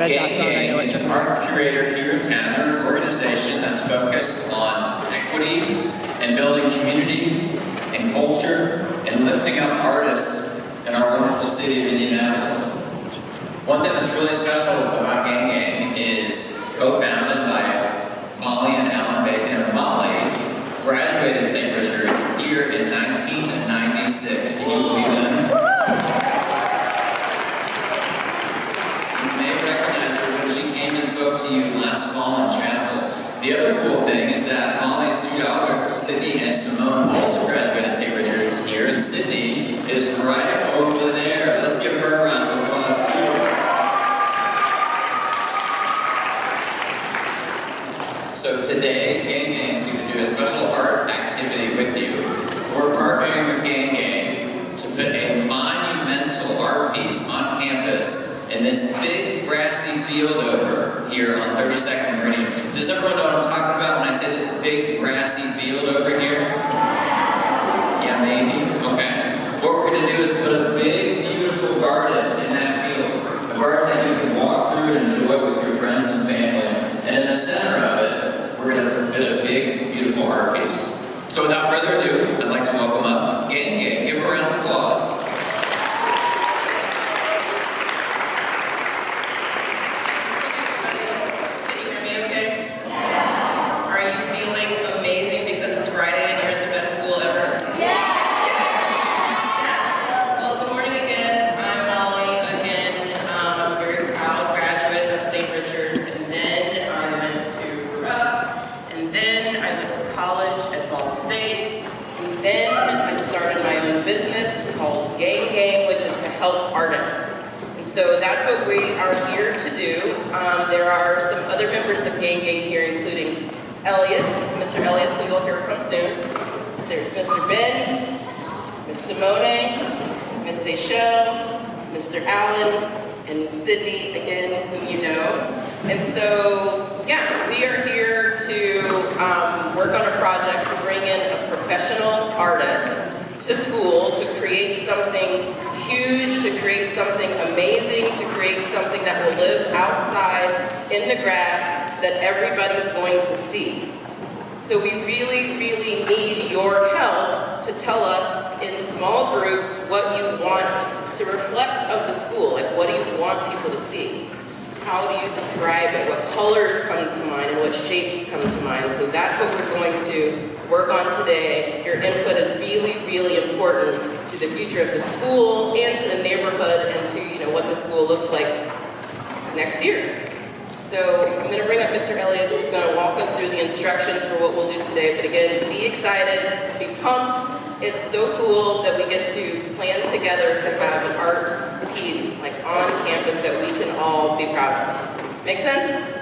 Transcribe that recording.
GangGang is an art curator here in town. They're an organization that's focused on equity and building community and culture and lifting up artists in our wonderful city of Indianapolis. One thing that's really special about GangGang is it's co-founded by Molly and Alan Bacon. And Molly graduated St. Richard's here in 1996. Can you believe that? Spoke to you last fall in chapel. The other cool thing is that Molly's two daughters, Sydney and Simone, also graduated St. Richard's here, and Sydney is right over there. Let's give her a round of applause too. So today, GangGang is going to do a special art activity with you. We're partnering with GangGang to put a monumental art piece on campus in this big grassy field over here on 32nd Meridian. Does everyone know what I'm talking about when I say this big grassy field over here? Yeah, maybe? Okay. What we're going to do is put a big, beautiful garden in that field. A garden that you can walk through and enjoy with your friends and family. And in the center of it, we're going to put a big, beautiful art piece. So without further ado, I'd like to welcome up GangGang. Give them a round of applause. Business called GangGang, which is to help artists. And so that's what we are here to do. There are some other members of GangGang here, including Elias, Mr. Elias, who you'll hear from soon. There's Mr. Ben, Ms. Simone, Ms. Deschelle, Mr. Allen, and Sydney, again, whom you know. And so, yeah, we are here to work on a project to bring in a professional artist to school, to create something huge, to create something amazing, to create something that will live outside in the grass that everybody's going to see. So we really, really need your help to tell us in small groups what you want to reflect of the school. Like, what do you want people to see? How do you describe it? What colors come to mind and what shapes come to mind? So that's what we're going to work on today. Your input is really, really important to the future of the school and to the neighborhood and to what the school looks like next year. So I'm going to bring up Mr. Elliott, who's going to walk us through the instructions for what we'll do today. But again, be excited, be pumped. It's so cool that we get to plan together to have an art piece like on campus that we can all be proud of. Make sense?